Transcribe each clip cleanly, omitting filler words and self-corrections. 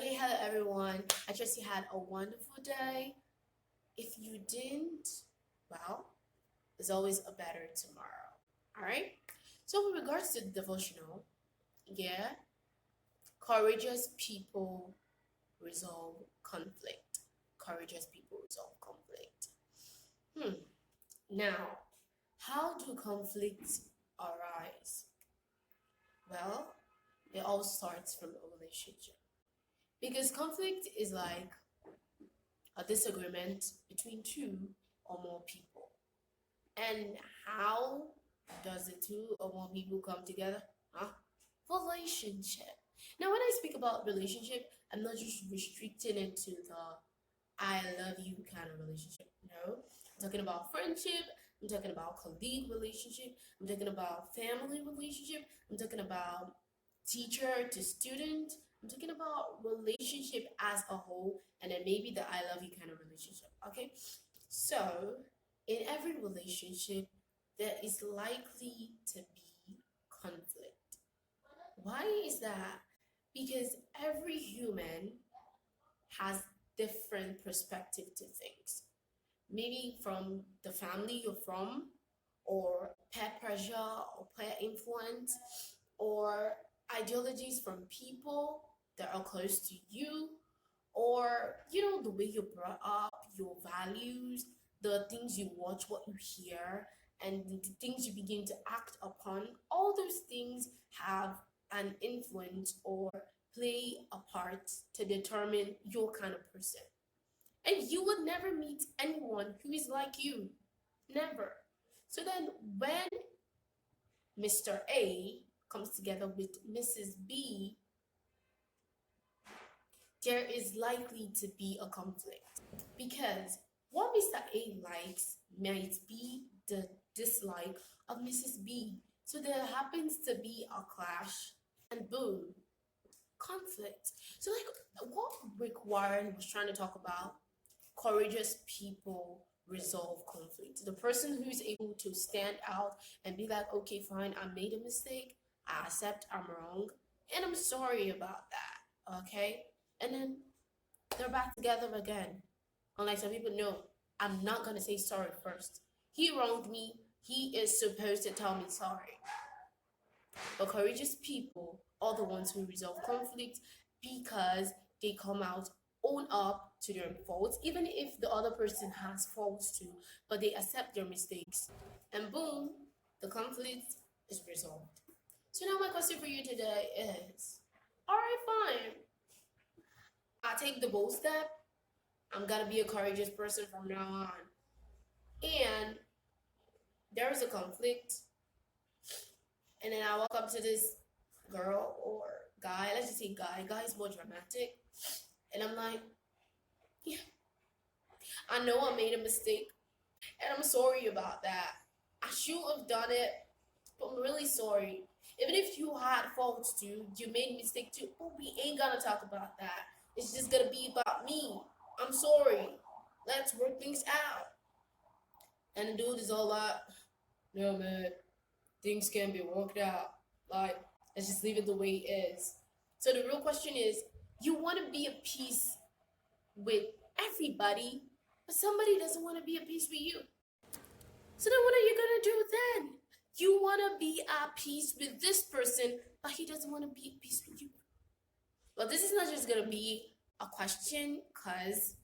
Okay, hello everyone. I trust you had a wonderful day. If you didn't, well, there's always a better tomorrow. All right? So, with regards to the devotional, yeah, courageous people resolve conflict. Courageous people resolve conflict. Now, how do conflicts arise? Well, it all starts from a relationship. Because conflict is like a disagreement between two or more people. And how does the two or more people come together? Huh? Relationship. Now, when I speak about relationship, I'm not just restricting it to the I love you kind of relationship. No, I'm talking about friendship. I'm talking about colleague relationship. I'm talking about family relationship. I'm talking about teacher to student. I'm talking about relationship as a whole, and then maybe the I love you kind of relationship. Okay, so in every relationship, there is likely to be conflict. Why is that? Because every human has different perspective to things. Maybe from the family you're from, or peer pressure, or peer influence, or ideologies from people that are close to you, or the way you're brought up, your values, the things you watch, what you hear, and the things you begin to act upon. All those things have an influence or play a part to determine your kind of person. And you would never meet anyone who is like you. Never. So then, when Mr. A comes together with Mrs. B, there is likely to be a conflict because what Mr. A likes might be the dislike of Mrs. B. So there happens to be a clash, and boom, conflict. So, like, what Rick Warren was trying to talk about, courageous people resolve conflict. The person who's able to stand out and be like, okay, fine, I made a mistake, I accept I'm wrong, and I'm sorry about that, okay? And then they're back together again. Unlike some people, no, I'm not gonna say sorry first. He wronged me, he is supposed to tell me sorry. But courageous people are the ones who resolve conflict because they come out, own up to their faults, even if the other person has faults too, but they accept their mistakes. And boom, the conflict is resolved. So now my question for you today is, all right, fine. I take the bold step. I'm gonna be a courageous person from now on. And there is a conflict, and then I walk up to this girl or guy, let's just say guy. Guy is more dramatic. And I'm like, yeah, I know I made a mistake, and I'm sorry about that. I should have done it, but I'm really sorry. Even if you had faults too, you made a mistake too, but we ain't gonna talk about that. It's just gonna be about me. I'm sorry. Let's work things out. And the dude is all like, no man, things can be worked out. Like, let's just leave it the way it is. So the real question is, you want to be at peace with everybody, but somebody doesn't want to be at peace with you. So then what are you gonna do then? You want to be at peace with this person, but he doesn't want to be at peace with you. Well, this is not just gonna be a question, cause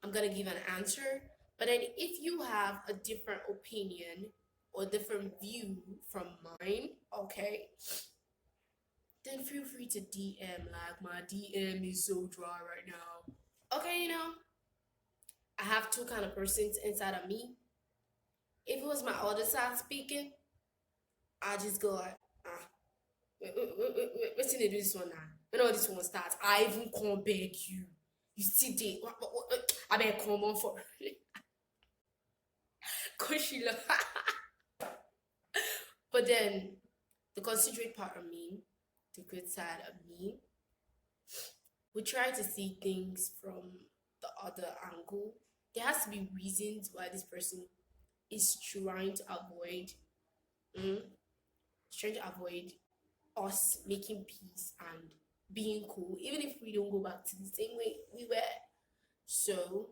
I'm gonna give an answer. But then if you have a different opinion or different view from mine, okay, then feel free to DM. Like, my DM is so dry right now. Okay, I have two kind of persons inside of me. If it was my other side speaking, I just go like, what's in do this one now? When all this one starts, I even come beg you. You still did. I better come on for cause she love. But then the considerate part of me, the good side of me, we try to see things from the other angle. There has to be reasons why this person is trying to avoid, mm, trying to avoid us making peace and being cool, even if we don't go back to the same way we were. So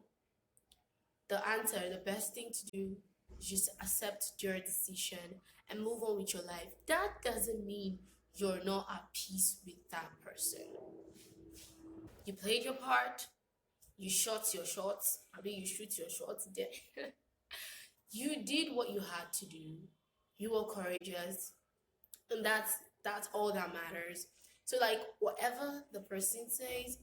the answer, the best thing to do is just accept your decision and move on with your life. That doesn't mean you're not at peace with that person. You played your part, you shot your shots, I mean, you shoot your shots there. You did what you had to do. You were courageous, and that's all that matters. So like whatever the person says,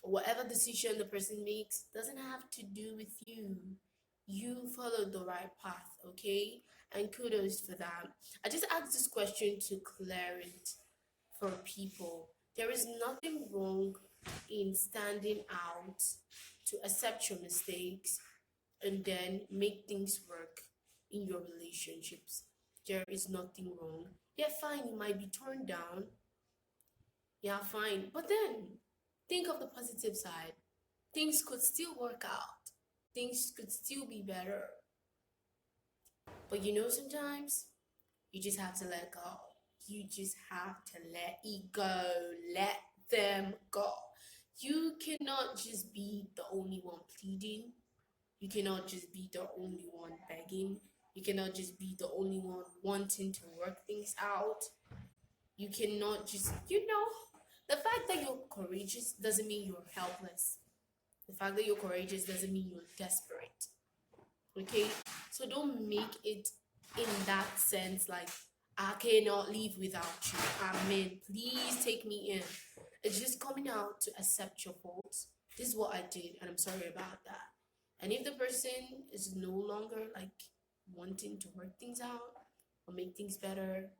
whatever decision the person makes doesn't have to do with you. You followed the right path, okay? And kudos for that. I just asked this question to clear it for people. There is nothing wrong in standing out to accept your mistakes and then make things work in your relationships. There is nothing wrong. Yeah, fine, you might be torn down. Yeah, fine. But then think of the positive side. Things could still work out. Things could still be better. But sometimes you just have to let go. You just have to let it go. Let them go. You cannot just be the only one pleading. You cannot just be the only one begging. You cannot just be the only one wanting to work things out. You cannot just, the fact that you're courageous doesn't mean you're helpless. The fact that you're courageous doesn't mean you're desperate. Okay? So don't make it in that sense like, I cannot live without you. Amen. Please take me in. It's just coming out to accept your faults. This is what I did, and I'm sorry about that. And if the person is no longer like wanting to work things out or make things better,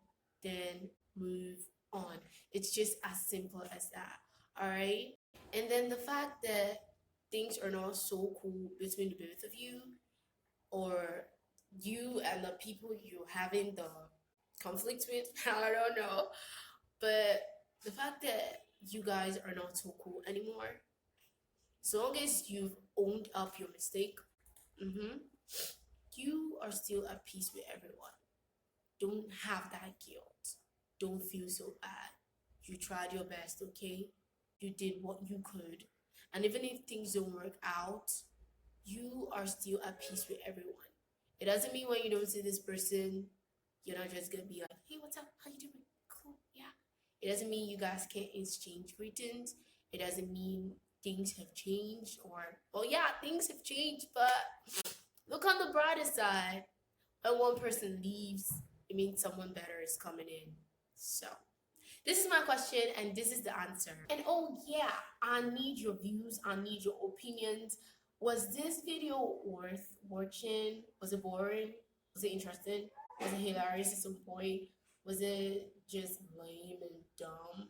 then move on. It's just as simple as that. All right. And then the fact that things are not so cool between the both of you, or you and the people you're having the conflict with, I don't know. But the fact that you guys are not so cool anymore, as long as you've owned up your mistake, you are still at peace with everyone. Don't have that guilt. Don't feel so bad. You tried your best, okay? You did what you could. And even if things don't work out, you are still at peace with everyone. It doesn't mean when you don't see this person, you're not just gonna be like, hey, what's up? How you doing? Cool, yeah. It doesn't mean you guys can't exchange greetings. It doesn't mean things have changed well, yeah, things have changed, but look on the brighter side. When one person leaves, it means someone better is coming in. So, this is my question and this is the answer. And oh yeah, I need your views, I need your opinions. Was this video worth watching? Was it boring? Was it interesting? Was it hilarious at some point? Was it just lame and dumb?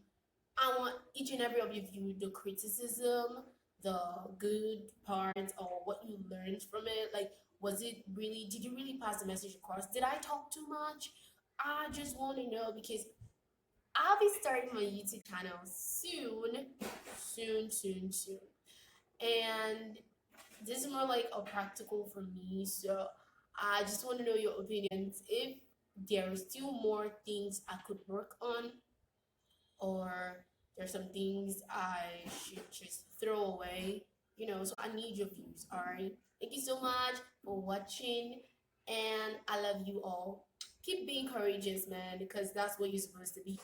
I want each and every of you view the criticism, the good parts, or what you learned from it. Like, did you really pass the message across? Did I talk too much? I just want to know because I'll be starting my YouTube channel soon. Soon, soon, soon. And this is more like a practical for me. So I just want to know your opinions. If there are still more things I could work on, or there's some things I should just throw away, so I need your views. All right. Thank you so much for watching, and I love you all. Keep being courageous, man, because that's what you're supposed to be.